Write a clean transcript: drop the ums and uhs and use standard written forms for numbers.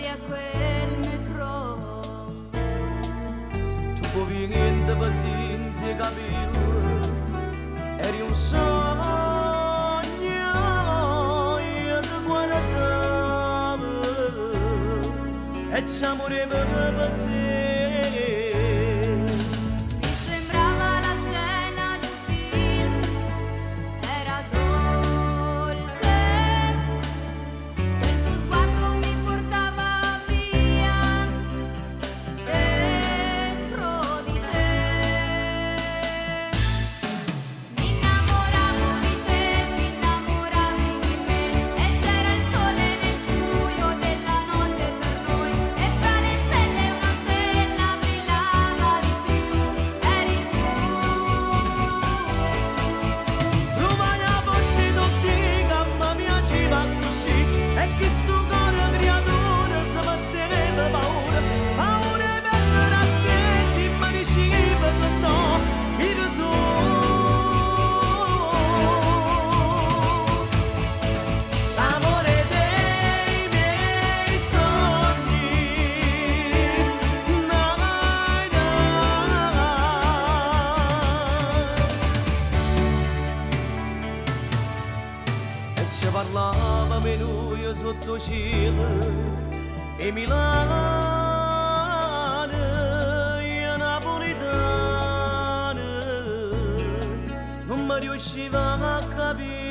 a quel metro. Tu povi niente per dirti capire, eri un sogno, io ti guardavo e ci amore per te. Mi sembrava la scena di un film, era dolce, quel tuo sguardo mi portava via dentro di te. Mi innamoravo di te, ti innamoravi di me, e c'era il sole nel buio della notte per noi, e fra le stelle una stella brillava di più, eri tu. Trovai la voce tutti che mi piaceva così, e che sto cuore creatore si metteva paura, paura per a te si mi diceva che no, eri tu. L'amore dei miei sogni, dai, dai. E ci parlava meglio sotto cielo e Milano e napoletano non mi riusciva a capire.